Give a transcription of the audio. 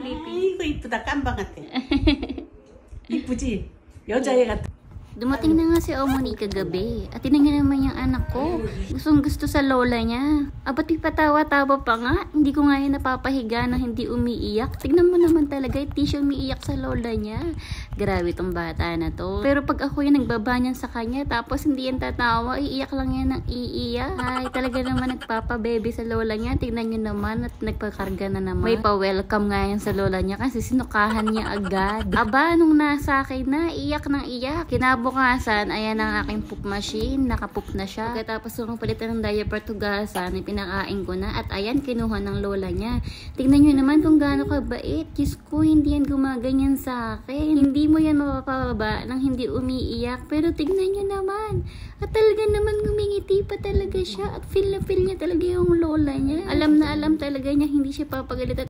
아이고 이쁘다. 깜방같아. 이쁘지? 여자애 같아. Dumating na nga si Omoni kagabi at tinanong naman yung anak ko. Gustong gusto sa lola niya. Ba't patawa-tawa pa nga? Hindi ko nga yun napapahiga na hindi umiiyak. Tignan mo naman talaga, hindi siya umiiyak sa lola niya. Grabe tong bata na to. Pero pag ako yung nagbaba niyan sa kanya, tapos hindi yan tatawa, iiyak lang yan ng iiyak. Ay, talaga naman nagpapabebe sa lola niya. Tignan nyo naman at nagpakarga na naman. May pa-welcome nga yan sa lola niya kasi sinukahan niya agad. Aba, nung nasa akin na, iyak ng iyak. Kinabukasan, ayan ang aking poop machine. Nakapoop na siya. Pagkatapos kung palitan ng diaper tugasan, pinakain ko na. At ayan, kinuha ng lola niya. Tignan nyo naman kung gaano kabait. Diyos ko, hindi yan gumaganyan sa akin. Hindi mo yan mapapababa nang hindi umiiyak. Pero tignan nyo naman. At talaga naman ngumingiti pa talaga siya. At feel na feel niya talaga yung lola niya. Alam na alam talaga niya hindi siya papagalitan.